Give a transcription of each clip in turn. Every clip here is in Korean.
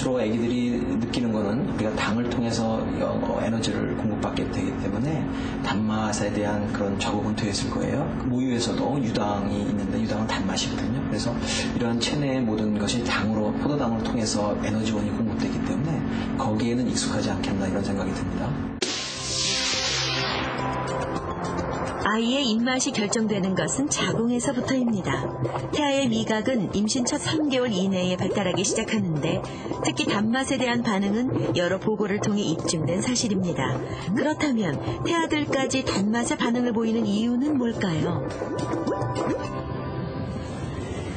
주로 아기들이 느끼는 거는 우리가 당을 통해서 에너지를 공급받게 되기 때문에 단맛에 대한 그런 적응은 되어 있을 거예요. 모유에서도 유당이 있는데 유당은 단맛이거든요. 그래서 이러한 체내의 모든 것이 당으로, 포도당을 통해서 에너지원이 공급되기 때문에 거기에는 익숙하지 않겠나 이런 생각이 듭니다. 아이의 입맛이 결정되는 것은 자궁에서부터입니다. 태아의 미각은 임신 첫 3개월 이내에 발달하기 시작하는데 특히 단맛에 대한 반응은 여러 보고를 통해 입증된 사실입니다. 그렇다면 태아들까지 단맛에 반응을 보이는 이유는 뭘까요?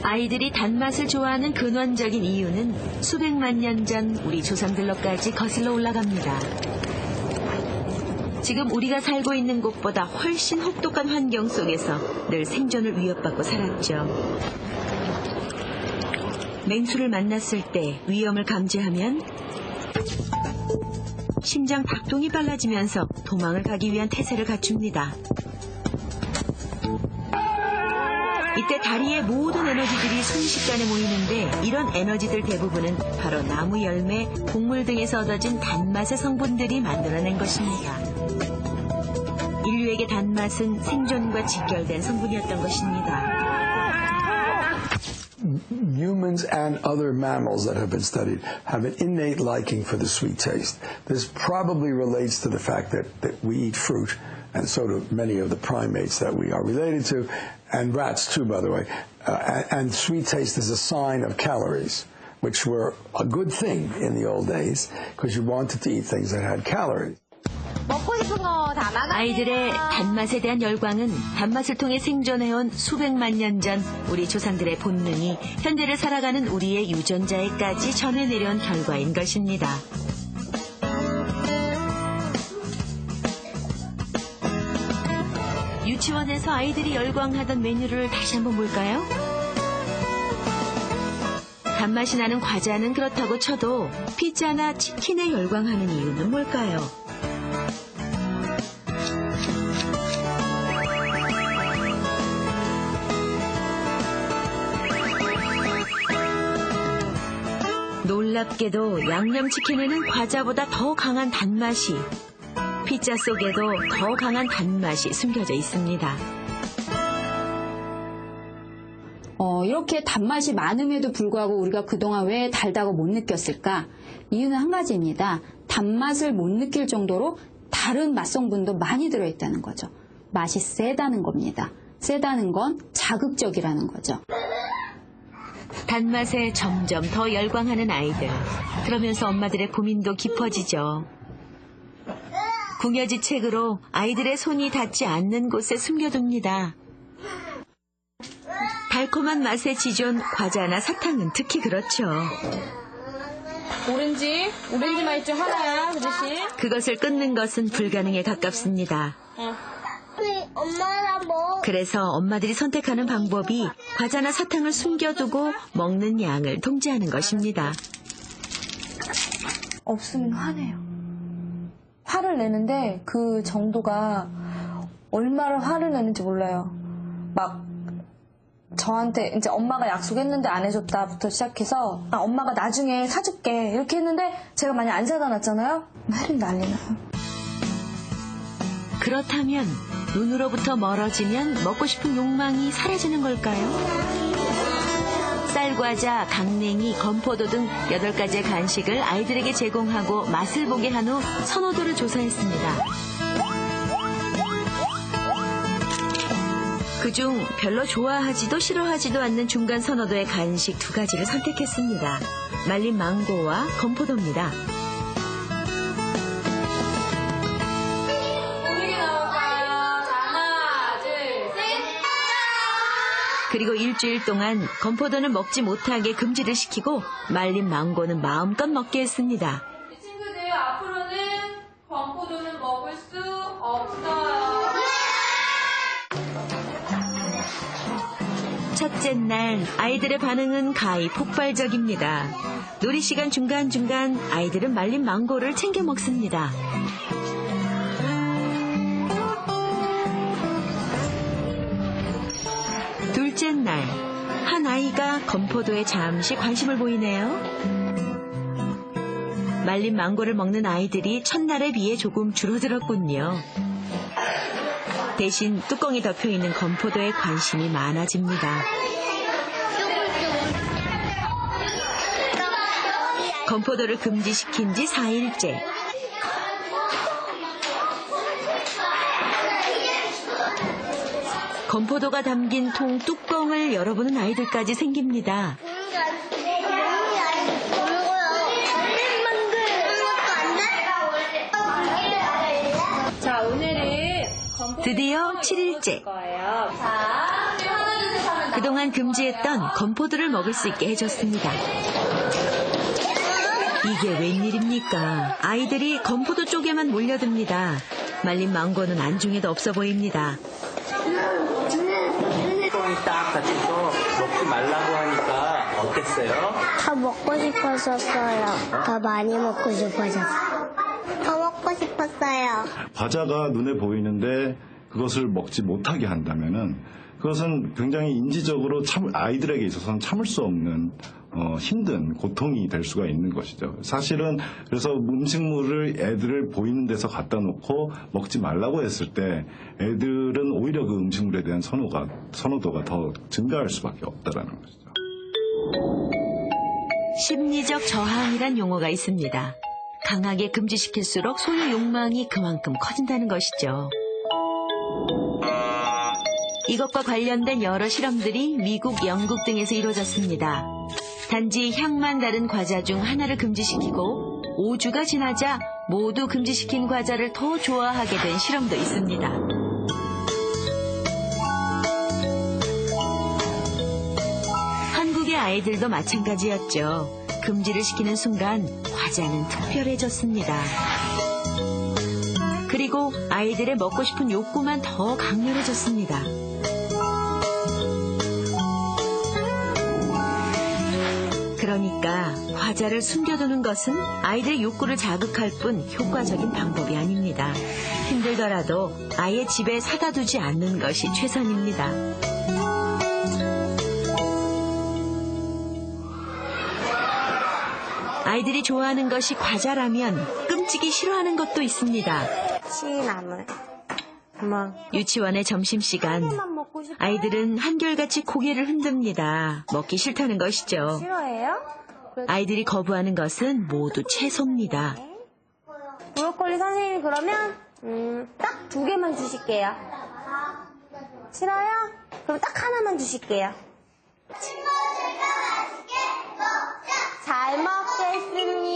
아이들이 단맛을 좋아하는 근원적인 이유는 수백만 년 전 우리 조상들로까지 거슬러 올라갑니다. 지금 우리가 살고 있는 곳보다 훨씬 혹독한 환경 속에서 늘 생존을 위협받고 살았죠. 맹수를 만났을 때 위험을 감지하면 심장 박동이 빨라지면서 도망을 가기 위한 태세를 갖춥니다. 이때 다리의 모든 에너지들이 순식간에 모이는데 이런 에너지들 대부분은 바로 나무 열매, 곡물 등에서 얻어진 단맛의 성분들이 만들어낸 것입니다. 인류에게 단맛은 생존과 직결된 성분이었던 것입니다. Humans and other mammals that have been studied have an innate liking for the sweet taste. This probably relates to the fact that we eat fruit, and so do many of the primates that we are related to, and rats too, by the way. And sweet taste is a sign of calories, which were a good thing in the old days, because you wanted to eat things that had calories. 아이들의 단맛에 대한 열광은 단맛을 통해 생존해온 수백만 년 전 우리 조상들의 본능이 현대를 살아가는 우리의 유전자에까지 전해 내려온 결과인 것입니다. 유치원에서 아이들이 열광하던 메뉴를 다시 한번 볼까요? 단맛이 나는 과자는 그렇다고 쳐도 피자나 치킨에 열광하는 이유는 뭘까요? 놀랍게도 양념치킨에는 과자보다 더 강한 단맛이, 피자 속에도 더 강한 단맛이 숨겨져 있습니다. 이렇게 단맛이 많음에도 불구하고 우리가 그동안 왜 달다고 못 느꼈을까? 이유는 한 가지입니다. 단맛을 못 느낄 정도로 다른 맛성분도 많이 들어있다는 거죠. 맛이 세다는 겁니다. 세다는 건 자극적이라는 거죠. 단맛에 점점 더 열광하는 아이들. 그러면서 엄마들의 고민도 깊어지죠. 궁여지 책으로 아이들의 손이 닿지 않는 곳에 숨겨둡니다. 달콤한 맛에 지존 과자나 사탕은 특히 그렇죠. 오렌지 맛있죠? 하나야, 그 대신. 그것을 끊는 것은 불가능에 가깝습니다. 그래서 엄마들이 선택하는 방법이 과자나 사탕을 숨겨두고 먹는 양을 통제하는 것입니다. 없으면 화내요. 화를 내는데 그 정도가 얼마나 화를 내는지 몰라요. 막 저한테 이제 엄마가 약속했는데 안 해줬다부터 시작해서 엄마가 나중에 사줄게 이렇게 했는데 제가 만약 안 사다 놨잖아요. 매일 난리 나요. 그렇다면 눈으로부터 멀어지면 먹고 싶은 욕망이 사라지는 걸까요? 쌀과자, 강냉이, 건포도 등 8가지의 간식을 아이들에게 제공하고 맛을 보게 한 후 선호도를 조사했습니다. 그중 별로 좋아하지도 싫어하지도 않는 중간 선호도의 간식 2가지를 선택했습니다. 말린 망고와 건포도입니다. 그리고 일주일 동안 건포도는 먹지 못하게 금지를 시키고 말린 망고는 마음껏 먹게 했습니다. 친구들, 앞으로는 건포도는 먹을 수 없어요. 첫째 날 아이들의 반응은 가히 폭발적입니다. 놀이시간 중간중간 아이들은 말린 망고를 챙겨 먹습니다. 둘째 날, 한 아이가 건포도에 잠시 관심을 보이네요. 말린 망고를 먹는 아이들이 첫날에 비해 조금 줄어들었군요. 대신 뚜껑이 덮여 있는 건포도에 관심이 많아집니다. 건포도를 금지시킨 지 4일째. 건포도가 담긴 통 뚜껑을 열어보는 아이들까지 생깁니다. 자, 오늘은 드디어 7일째. 그동안 금지했던 건포도를 먹을 수 있게 해줬습니다. 이게 웬일입니까? 아이들이 건포도 쪽에만 몰려듭니다. 말린 망고는 안중에도 없어 보입니다. 뚜껑이 딱 닫혀서 먹지 말라고 하니까 어땠어요? 더 먹고 싶었었어요. 더 많이 먹고 싶어졌어요. 더 먹고 싶었어요. 과자가 눈에 보이는데 그것을 먹지 못하게 한다면은 그것은 굉장히 인지적으로 아이들에게 있어서는 참을 수 없는 힘든 고통이 될 수가 있는 것이죠. 사실은 그래서 음식물을 애들을 보이는 데서 갖다 놓고 먹지 말라고 했을 때 애들은 오히려 그 음식물에 대한 선호도가 더 증가할 수밖에 없다라는 것이죠. 심리적 저항이란 용어가 있습니다. 강하게 금지시킬수록 소유 욕망이 그만큼 커진다는 것이죠. 이것과 관련된 여러 실험들이 미국, 영국 등에서 이루어졌습니다. 단지 향만 다른 과자 중 하나를 금지시키고 5주가 지나자 모두 금지시킨 과자를 더 좋아하게 된 실험도 있습니다. 한국의 아이들도 마찬가지였죠. 금지를 시키는 순간 과자는 특별해졌습니다. 그리고 아이들의 먹고 싶은 욕구만 더 강렬해졌습니다. 그러니까 과자를 숨겨두는 것은 아이들의 욕구를 자극할 뿐 효과적인 방법이 아닙니다. 힘들더라도 아예 집에 사다 두지 않는 것이 최선입니다. 아이들이 좋아하는 것이 과자라면 끔찍이 싫어하는 것도 있습니다. 시나물. 유치원의 점심시간. 아이들은 한결같이 고개를 흔듭니다. 먹기 싫다는 것이죠. 싫어해요? 아이들이 거부하는 것은 모두 채소입니다. 브로콜리 선생님이 그러면 딱 2개만 주실게요. 싫어요? 그럼 딱 하나만 주실게요. 잘 먹겠습니다.